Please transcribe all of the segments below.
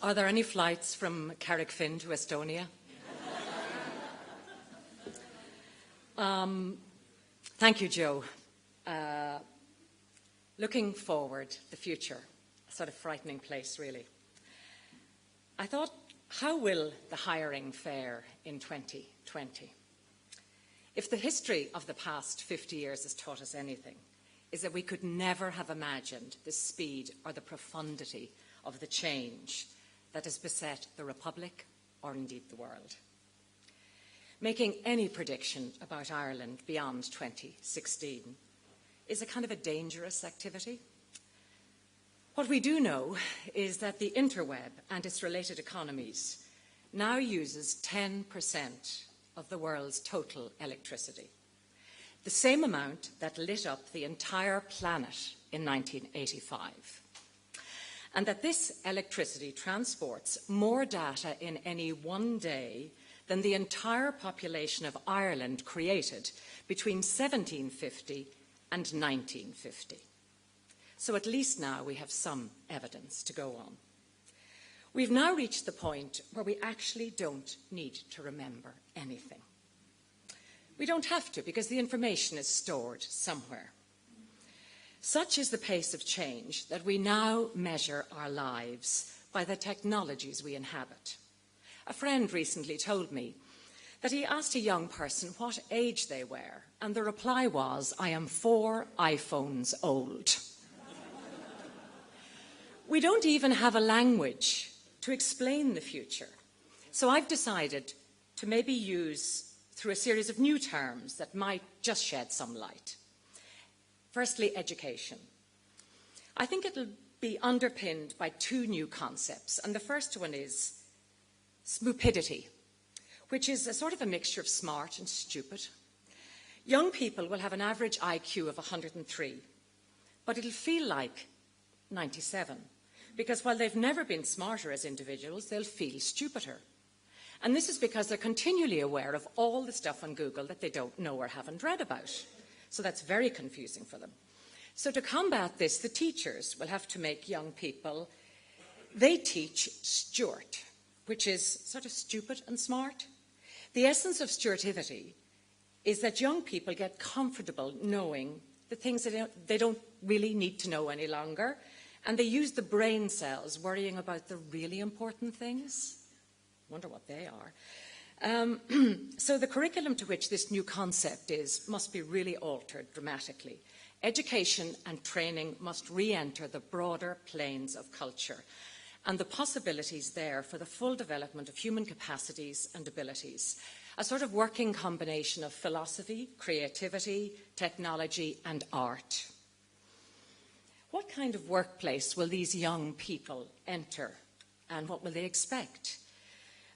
Are there any flights from Carrickfinn to Estonia? Thank you, Joe. Looking forward, the future, a sort of frightening place, really. I thought, how will the hiring fare in 2020? If the history of the past 50 years has taught us anything, is that we could never have imagined the speed or the profundity of the change that has beset the Republic or indeed the world. Making any prediction about Ireland beyond 2016 is a kind of a dangerous activity. What we do know is that the interweb and its related economies now uses 10% of the world's total electricity, the same amount that lit up the entire planet in 1985. And that this electricity transports more data in any one day than the entire population of Ireland created between 1750 and 1950. So at least now we have some evidence to go on. We've now reached the point where we actually don't need to remember anything. We don't have to, because the information is stored somewhere. Such is the pace of change that we now measure our lives by the technologies we inhabit. A friend recently told me that he asked a young person what age they were, and the reply was, "I am 4 iPhones old." We don't even have a language to explain the future. So I've decided to maybe use through a series of new terms that might just shed some light. Firstly, education. I think it'll be underpinned by 2 new concepts, and the first one is smupidity, which is a sort of a mixture of smart and stupid. Young people will have an average IQ of 103, but it'll feel like 97, because while they've never been smarter as individuals, they'll feel stupider. And this is because they're continually aware of all the stuff on Google that they don't know or haven't read about. So that's very confusing for them. So to combat this, the teachers will have to make young people, they teach Stuart, which is sort of stupid and smart. The essence of Stuartivity is that young people get comfortable knowing the things that they don't really need to know any longer, and they use the brain cells worrying about the really important things. Wonder what they are. So the curriculum to which this new concept is must be really altered dramatically. Education and training must re-enter the broader planes of culture and the possibilities there for the full development of human capacities and abilities, a sort of working combination of philosophy, creativity, technology and art. What kind of workplace will these young people enter, and what will they expect?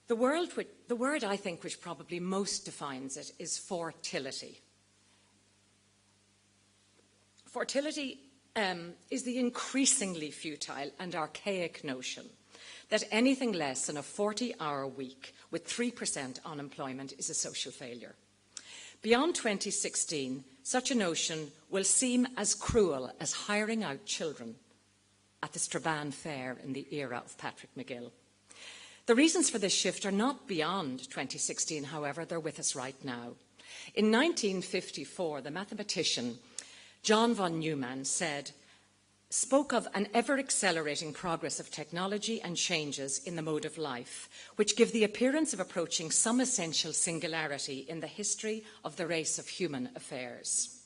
The word I think which probably most defines it is fertility. Fertility is the increasingly futile and archaic notion that anything less than a 40-hour week with 3% unemployment is a social failure. Beyond 2016, such a notion will seem as cruel as hiring out children at the Strabane Fair in the era of Patrick MacGill. The reasons for this shift are not beyond 2016, however, they're with us right now. In 1954, the mathematician John von Neumann spoke of an ever-accelerating progress of technology and changes in the mode of life, which give the appearance of approaching some essential singularity in the history of the race of human affairs.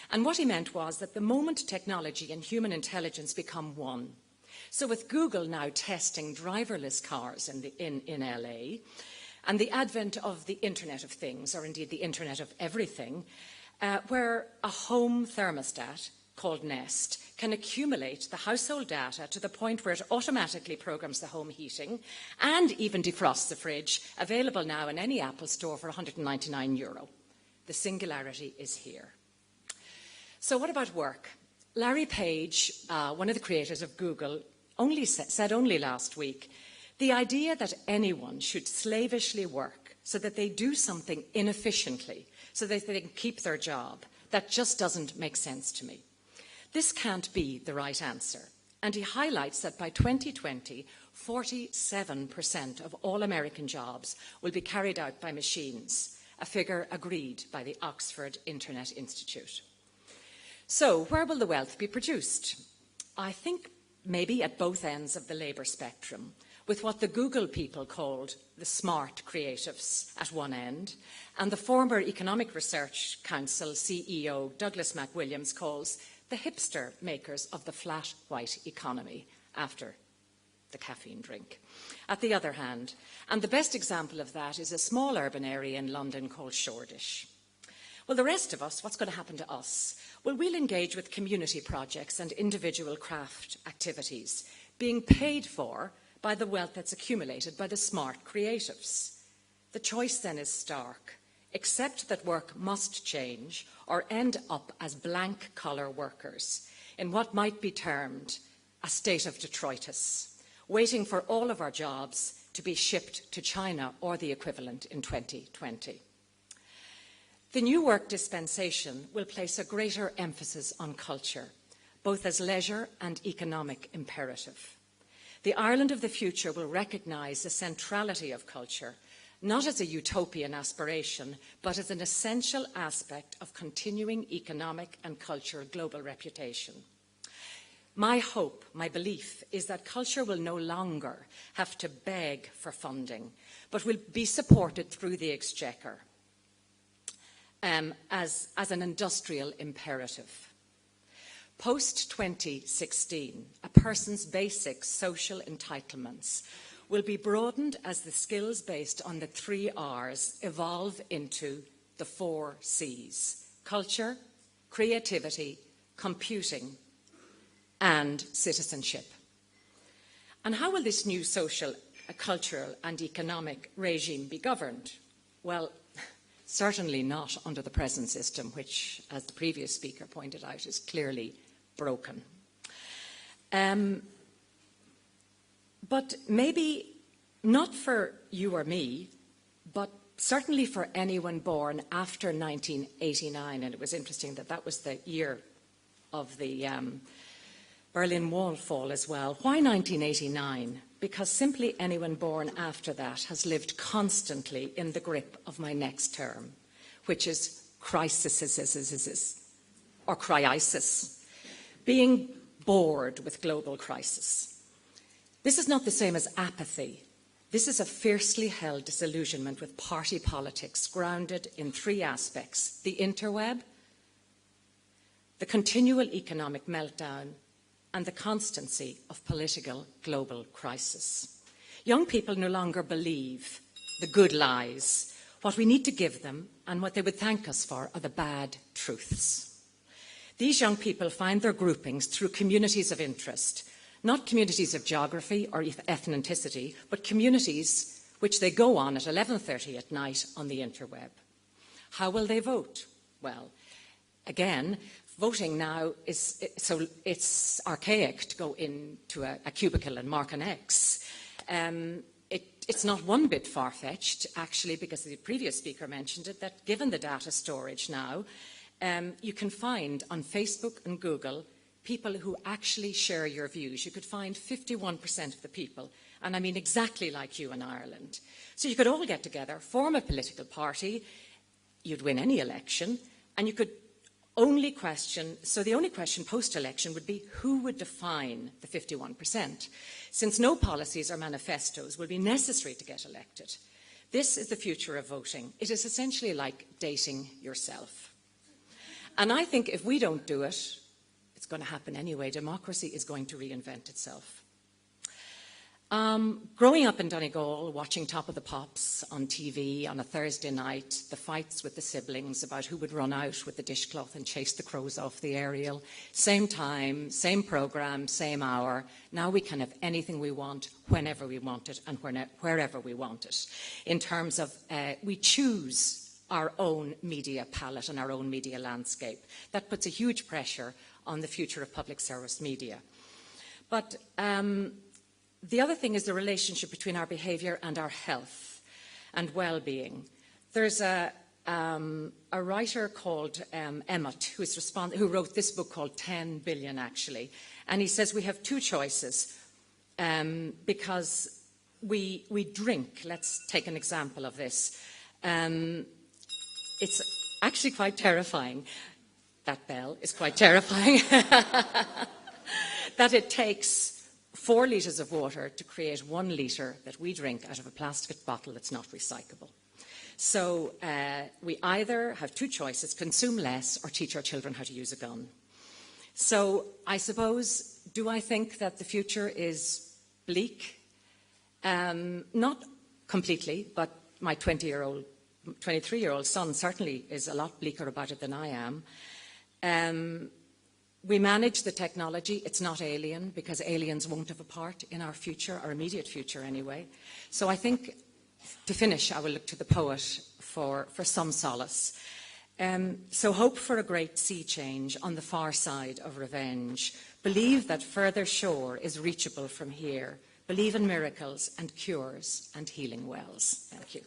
And what he meant was that the moment technology and human intelligence become one, so with Google now testing driverless cars in LA, and the advent of the Internet of Things, or indeed the Internet of Everything, where a home thermostat called Nest can accumulate the household data to the point where it automatically programs the home heating and even defrosts the fridge, available now in any Apple store for €199. The singularity is here. So what about work? Larry Page, one of the creators of Google, said only last week, the idea that anyone should slavishly work so that they do something inefficiently, so that they can keep their job, that just doesn't make sense to me. This can't be the right answer. And he highlights that by 2020, 47% of all American jobs will be carried out by machines, a figure agreed by the Oxford Internet Institute. So, where will the wealth be produced? I think maybe at both ends of the labour spectrum, with what the Google people called the smart creatives at one end, and the former Economic Research Council CEO Douglas McWilliams calls the hipster makers of the flat white economy after the caffeine drink. At the other hand, and the best example of that is a small urban area in London called Shoreditch. Well, the rest of us, what's going to happen to us? Well, we'll engage with community projects and individual craft activities being paid for by the wealth that's accumulated by the smart creatives. The choice then is stark. Accept that work must change or end up as blank-collar workers in what might be termed a state of detritus, waiting for all of our jobs to be shipped to China or the equivalent in 2020. The new work dispensation will place a greater emphasis on culture, both as leisure and economic imperative. The Ireland of the future will recognise the centrality of culture, not as a utopian aspiration, but as an essential aspect of continuing economic and cultural global reputation. My hope, my belief, is that culture will no longer have to beg for funding, but will be supported through the exchequer as an industrial imperative. Post-2016, a person's basic social entitlements will be broadened as the skills based on the 3 Rs evolve into the 4 Cs: culture, creativity, computing, and citizenship. And how will this new social, cultural and economic regime be governed? Well, certainly not under the present system, which, as the previous speaker pointed out, is clearly broken. But maybe not for you or me, but certainly for anyone born after 1989, and it was interesting that that was the year of the Berlin Wall fall as well. Why 1989? Because simply anyone born after that has lived constantly in the grip of my next term, which is crisis, or crisis, being bored with global crisis. This is not the same as apathy. This is a fiercely held disillusionment with party politics grounded in 3 aspects: the interweb, the continual economic meltdown, and the constancy of political global crisis. Young people no longer believe the good lies. What we need to give them, and what they would thank us for, are the bad truths. These young people find their groupings through communities of interest, not communities of geography or ethnicity, but communities which they go on at 11:30 at night on the interweb. How will they vote? Well, again, voting now it's archaic to go into a cubicle and mark an X. It's not one bit far-fetched, actually, because the previous speaker mentioned it, that given the data storage now, you can find on Facebook and Google people who actually share your views. You could find 51% of the people, and I mean exactly like you in Ireland. So you could all get together, form a political party, you'd win any election, and you could only question, so the only question post-election would be who would define the 51%, since no policies or manifestos will be necessary to get elected. This is the future of voting. It is essentially like dating yourself. And I think if we don't do it, it's going to happen anyway. Democracy is going to reinvent itself. Growing up in Donegal, watching Top of the Pops on TV on a Thursday night, the fights with the siblings about who would run out with the dishcloth and chase the crows off the aerial. Same time, same programme, same hour. Now we can have anything we want, whenever we want it, and wherever we want it. In terms of, we choose our own media palette and our own media landscape. That puts a huge pressure on the future of public service media. But the other thing is the relationship between our behaviour and our health and well-being. There's a a writer called Emmett, who wrote this book called 10 Billion, actually. And he says we have two choices because we drink. Let's take an example of this. It's actually quite terrifying. That bell is quite terrifying. That it takes 4 litres of water to create 1 litre that we drink out of a plastic bottle that's not recyclable. So we either have two choices: consume less or teach our children how to use a gun. So I suppose, do I think that the future is bleak? Not completely, but my 23-year-old son certainly is a lot bleaker about it than I am. We manage the technology. It's not alien, because aliens won't have a part in our future, our immediate future anyway. So I think, to finish, I will look to the poet for some solace. So hope for a great sea change on the far side of revenge. Believe that further shore is reachable from here. Believe in miracles and cures and healing wells. Thank you.